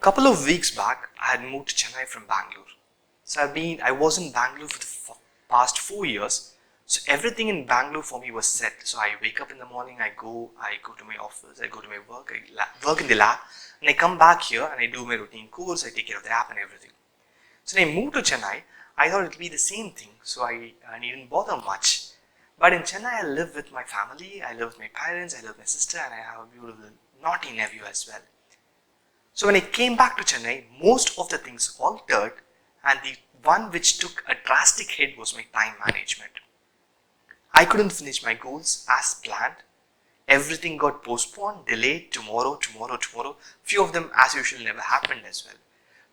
Couple of weeks back, I had moved to Chennai from Bangalore. So I was in Bangalore for the past 4 years. So everything in Bangalore for me was set. So I wake up in the morning, I go to my office, I go to my work, I work in the lab, and I come back here and I do my routine course, I take care of the app and everything. So when I moved to Chennai, I thought it would be the same thing. So I didn't bother much. But in Chennai, I live with my family, I live with my parents, I live with my sister, and I have a beautiful naughty nephew as well. So when I came back to Chennai, most of the things altered, and the one which took a drastic hit was my time management. I couldn't finish my goals as planned. Everything got postponed, delayed, tomorrow. Few of them, as usual, never happened as well.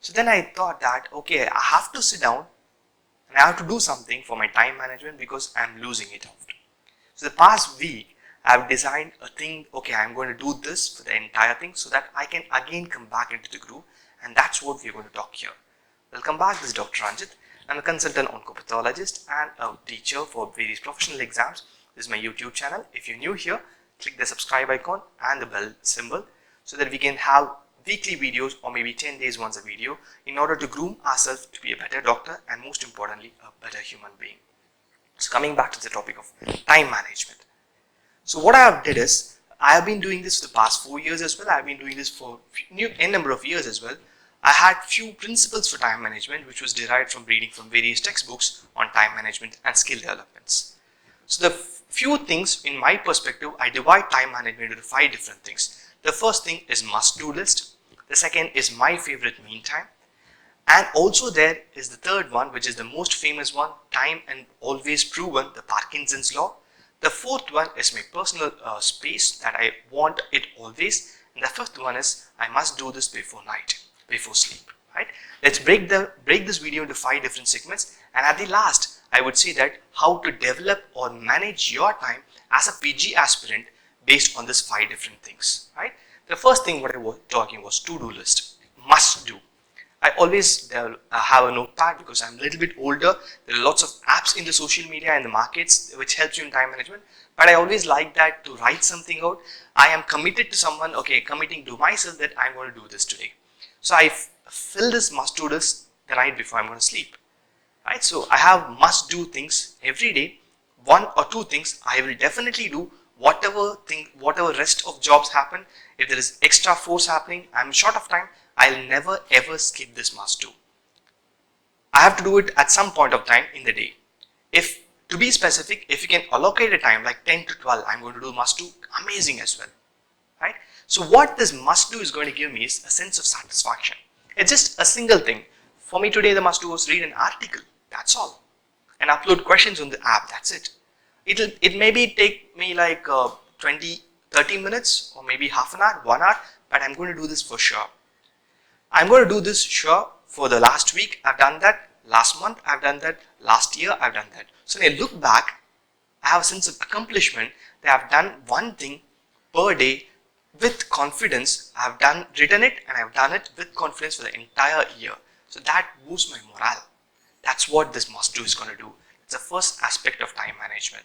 So then I thought that, okay, I have to sit down and I have to do something for my time management because I'm losing it out. So the past week, I've designed a thing, okay, I'm going to do this for the entire thing so that I can again come back into the groove, and that's what we're going to talk here. Welcome back, this is Dr. Ranjit. I'm a consultant oncopathologist and a teacher for various professional exams. This is my YouTube channel. If you're new here, click the subscribe icon and the bell symbol so that we can have weekly videos or maybe 10 days once a video in order to groom ourselves to be a better doctor and most importantly, a better human being. So coming back to the topic of time management. So what I have did is, I have been doing this for the past 4 years as well. I have been doing this for a number of years as well. I had few principles for time management which was derived from reading from various textbooks on time management and skill developments. So the few things in my perspective, I divide time management into 5 different things. The first thing is must-do list. The second is my favorite mean time. And also there is the third one, which is the most famous one, time and always proven, the Parkinson's law. The fourth one is my personal space, that I want it always. And the fifth one is I must do this before night, before sleep. Right? Let's break this video into 5 different segments. And at the last, I would say that how to develop or manage your time as a PG aspirant based on these 5 different things. Right? The first thing what I was talking was to-do list, must do. I always have a notepad because I'm a little bit older. There are lots of apps in the social media and the markets which helps you in time management. But I always like that to write something out. I am committed to someone, okay, committing to myself that I'm going to do this today. So I fill this must-do list the night before I'm going to sleep. Right? So I have must-do things every day. 1 or 2 things I will definitely do. Whatever rest of jobs happen, if there is extra force happening, I'm short of time, I'll never ever skip this must do. I have to do it at some point of time in the day. If to be specific, if you can allocate a time like 10 to 12, I'm going to do must do, amazing as well. Right? So what this must do is going to give me is a sense of satisfaction. It's just a single thing. For me today, the must do was read an article. That's all. And upload questions on the app. That's it. It maybe take me like 20-30 minutes or maybe half an hour, 1 hour, but I'm going to do this for sure. I'm going to do this sure for the last week. I've done that. Last month I've done that. Last year I've done that. So when I look back, I have a sense of accomplishment that I've done one thing per day with confidence. I've written it and I've done it with confidence for the entire year. So that boosts my morale. That's what this must do is going to do. It's the first aspect of time management.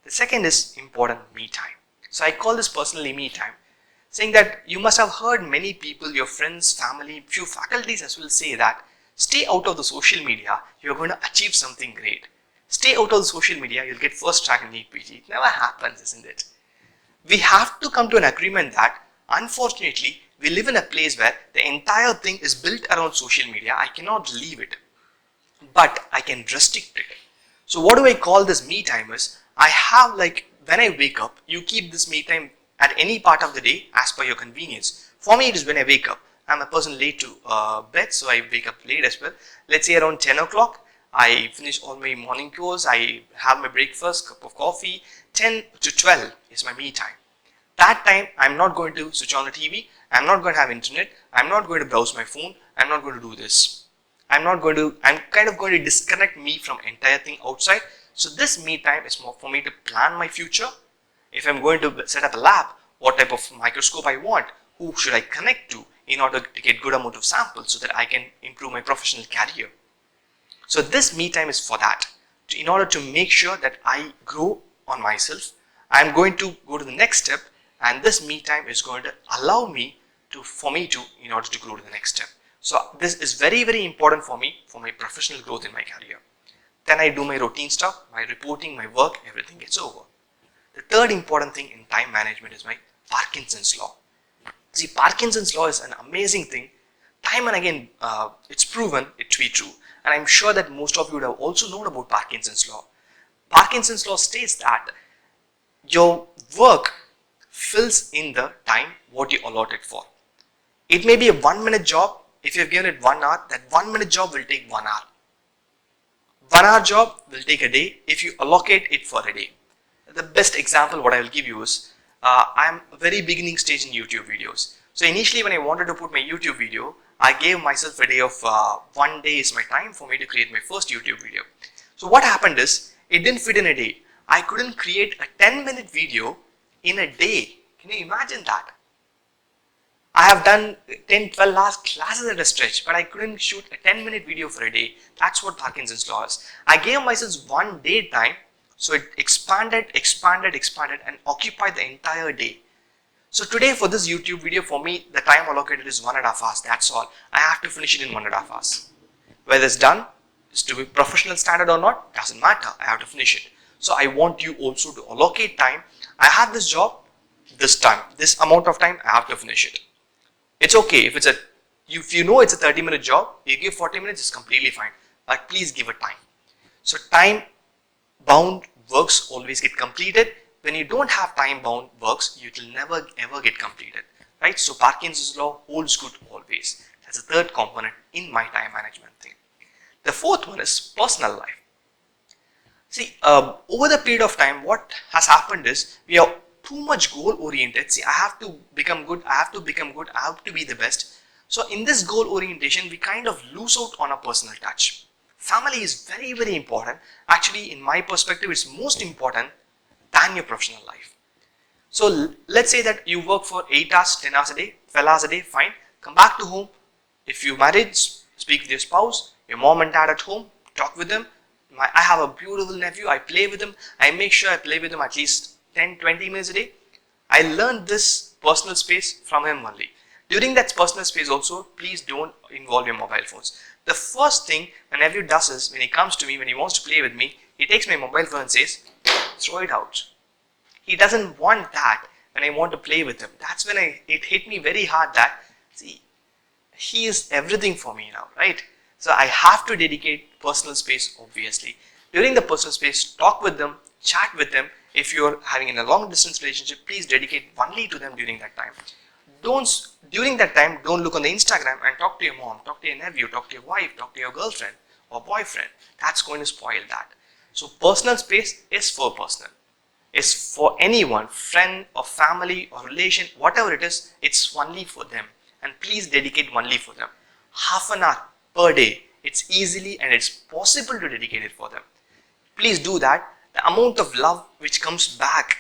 The second is important me time. So I call this personally me time, saying that you must have heard many people, your friends, family, few faculties as well say that stay out of the social media, you're going to achieve something great. Stay out of the social media, you'll get first rank in NEET PG. It never happens, isn't it? We have to come to an agreement that unfortunately we live in a place where the entire thing is built around social media. I cannot leave it, but I can restrict it. So what do I call this me time is, I have like when I wake up, you keep this me time at any part of the day as per your convenience. For me, it is when I wake up. I'm a person late to bed, so I wake up late as well. Let's say around 10 o'clock, I finish all my morning chores, I have my breakfast, cup of coffee. 10 to 12 is my me time. That time, I'm not going to switch on the TV, I'm not going to have internet, I'm not going to browse my phone, I'm not going to do this. I'm kind of going to disconnect me from entire thing outside. So this me time is more for me to plan my future. If I'm going to set up a lab, what type of microscope I want, who should I connect to in order to get good amount of samples so that I can improve my professional career. So this me time is for that. In order to make sure that I grow on myself, I'm going to go to the next step, and this me time is going to allow me for me to in order to grow to the next step. So this is very, very important for me for my professional growth in my career. Then I do my routine stuff, my reporting, my work, everything gets over. The third important thing in time management is my Parkinson's law. See, Parkinson's law is an amazing thing. Time and again, it's proven it to be true. And I'm sure that most of you would have also known about Parkinson's law. Parkinson's law states that your work fills in the time what you allot it for. It may be a 1 minute job. If you have given it 1 hour, that 1 minute job will take 1 hour. 1 hour job will take a day if you allocate it for a day. The best example what I will give you is, I'm a very beginning stage in YouTube videos. So initially when I wanted to put my YouTube video, I gave myself a day of 1 day is my time for me to create my first YouTube video. So what happened is, it didn't fit in a day. I couldn't create a 10-minute video in a day. Can you imagine that? I have done 10-12 hours classes at a stretch, but I couldn't shoot a 10-minute video for a day. That's what Parkinson's law is. I gave myself 1 day time, so it expanded and occupied the entire day. So today for this YouTube video, for me, the time allocated is 1.5 hours. That's all. I have to finish it in 1.5 hours. Whether it's done, is to be professional standard or not, doesn't matter. I have to finish it. So I want you also to allocate time. I have this job, this time, this amount of time, I have to finish it. It's okay if if you know it's a 30-minute job, you give 40 minutes, it's completely fine. But please give it time. So time bound works always get completed. When you don't have time bound works, you will never ever get completed. Right? So Parkinson's law holds good always. That's the third component in my time management thing. The fourth one is personal life. See, over the period of time, what has happened is we are too much goal oriented. See, I have to become good, I have to be the best. So in this goal orientation, we kind of lose out on a personal touch. Family is very, very important. Actually, in my perspective, it's most important than your professional life. So let's say that you work for 8 hours, 10 hours a day, 12 hours a day, fine. Come back to home. If you're married, speak with your spouse, your mom and dad at home, talk with them. I have a beautiful nephew, I play with him. I make sure I play with him at least 10-20 minutes a day. I learned this personal space from him only. During that personal space also, please don't involve your mobile phones. The first thing my nephew does is, when he comes to me, when he wants to play with me, he takes my mobile phone and says, throw it out. He doesn't want that when I want to play with him. That's when it hit me very hard that, see, he is everything for me now, right? So I have to dedicate personal space, obviously. During the personal space, talk with them, chat with them. If you're having a long distance relationship, please dedicate only to them during that time. During that time, don't look on the Instagram and talk to your mom, talk to your nephew, talk to your wife, talk to your girlfriend or boyfriend. That's going to spoil that. So personal space is for personal. It's for anyone, friend or family or relation, whatever it is, it's only for them. And please dedicate only for them. Half an hour per day. It's easily and it's possible to dedicate it for them. Please do that. The amount of love which comes back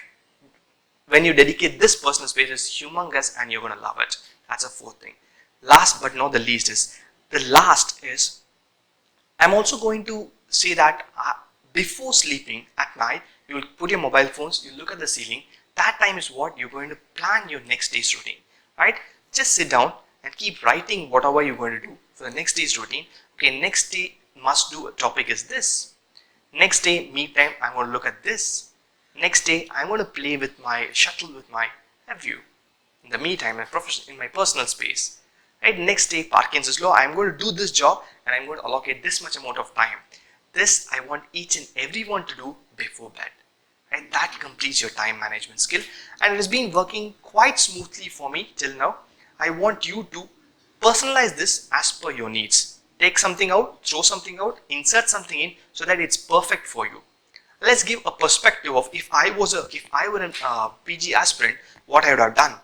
when you dedicate this personal space is humongous and you're going to love it. That's a fourth thing. Last but not the least is, I'm also going to say that before sleeping at night, you will put your mobile phones, you look at the ceiling. That time is what you're going to plan your next day's routine, right? Just sit down and keep writing whatever you're going to do for the next day's routine. Okay, next day must do topic is this. Next day, me time, I'm going to look at this. Next day, I'm going to play with my shuttle with my nephew. In the me time, in my personal space. Right? Next day, Parkinson's law, I'm going to do this job and I'm going to allocate this much amount of time. This I want each and everyone to do before bed. Right? That completes your time management skill, and it has been working quite smoothly for me till now. I want you to personalize this as per your needs. Take something out, throw something out, insert something in so that it's perfect for you. Let's give a perspective of if I were a PG aspirant, what I would have done.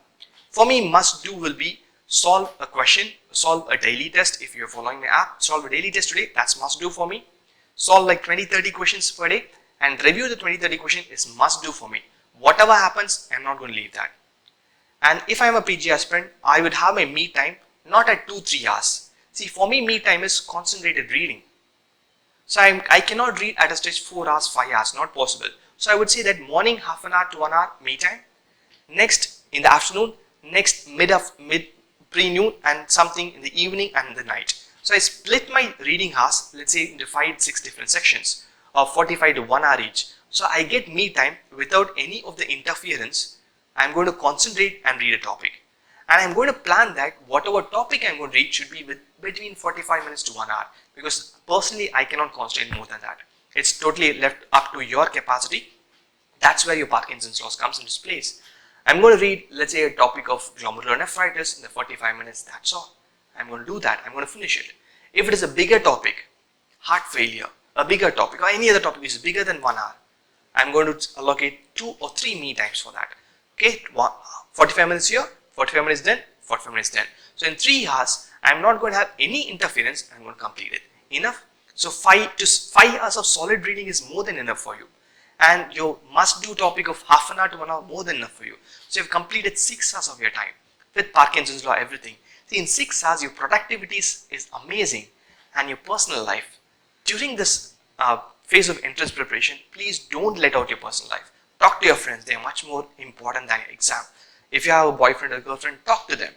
For me, must do will be solve a question, solve a daily test. If you're following the app, solve a daily test today. That's must do for me. Solve like 20-30 questions per day and review the 20-30 question is must do for me. Whatever happens, I'm not going to leave that. And if I'm a PG aspirant, I would have my me time not at 2-3 hours. See, for me, me time is concentrated reading. So I cannot read at a stretch 4 hours, 5 hours, not possible. So I would say that morning half an hour to 1 hour me time. Next in the afternoon, next pre-noon and something in the evening and in the night. So I split my reading hours, let's say, into 5-6 different sections of 45 to 1 hour each. So I get me time without any of the interference. I'm going to concentrate and read a topic. And I'm going to plan that whatever topic I'm going to read should be between 45 minutes to 1 hour. Because personally, I cannot concentrate more than that. It's totally left up to your capacity. That's where your Parkinson's laws comes into place. I'm going to read, let's say, a topic of glomerulonephritis in the 45 minutes. That's all. I'm going to do that. I'm going to finish it. If it is a bigger topic, heart failure, a bigger topic, or any other topic which is bigger than 1 hour, I'm going to allocate 2 or 3 me times for that. Okay, 45 minutes here, 45 minutes then, 45 minutes then. So in 3 hours, I'm not going to have any interference. I'm going to complete it. Enough? So 5 hours of solid reading is more than enough for you. And your must-do topic of half an hour to 1 hour more than enough for you. So you've completed 6 hours of your time with Parkinson's law, everything. See, in 6 hours, your productivity is amazing, and your personal life. During this phase of entrance preparation, please don't let out your personal life. Talk to your friends. They are much more important than your exam. If you have a boyfriend or girlfriend, talk to them.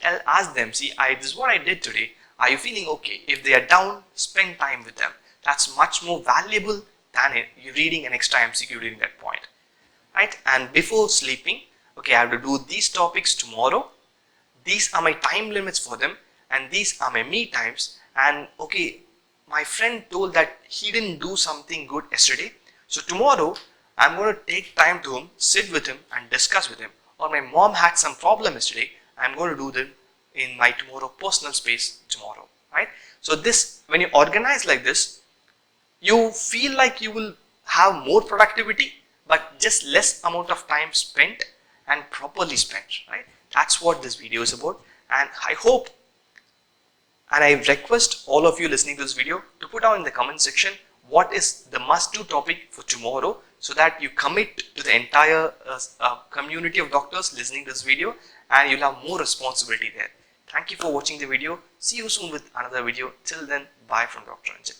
Ask them, see, this is what I did today. Are you feeling okay? If they are down, spend time with them. That's much more valuable than you reading an extra MCQ during that point. Right? And before sleeping, okay, I have to do these topics tomorrow. These are my time limits for them, and these are my me times. And okay, my friend told that he didn't do something good yesterday. So tomorrow, I'm going to take time to him, sit with him and discuss with him. Or my mom had some problem yesterday, I'm going to do them in my tomorrow personal space tomorrow. Right? So this, when you organize like this, you feel like you will have more productivity, but just less amount of time spent and properly spent. Right? That's what this video is about. And I hope, and I request all of you listening to this video to put down in the comment section what is the must-do topic for tomorrow, so that you commit to the entire community of doctors listening to this video, and you'll have more responsibility there. Thank you for watching the video. See you soon with another video. Till then, bye from Dr. Anjan.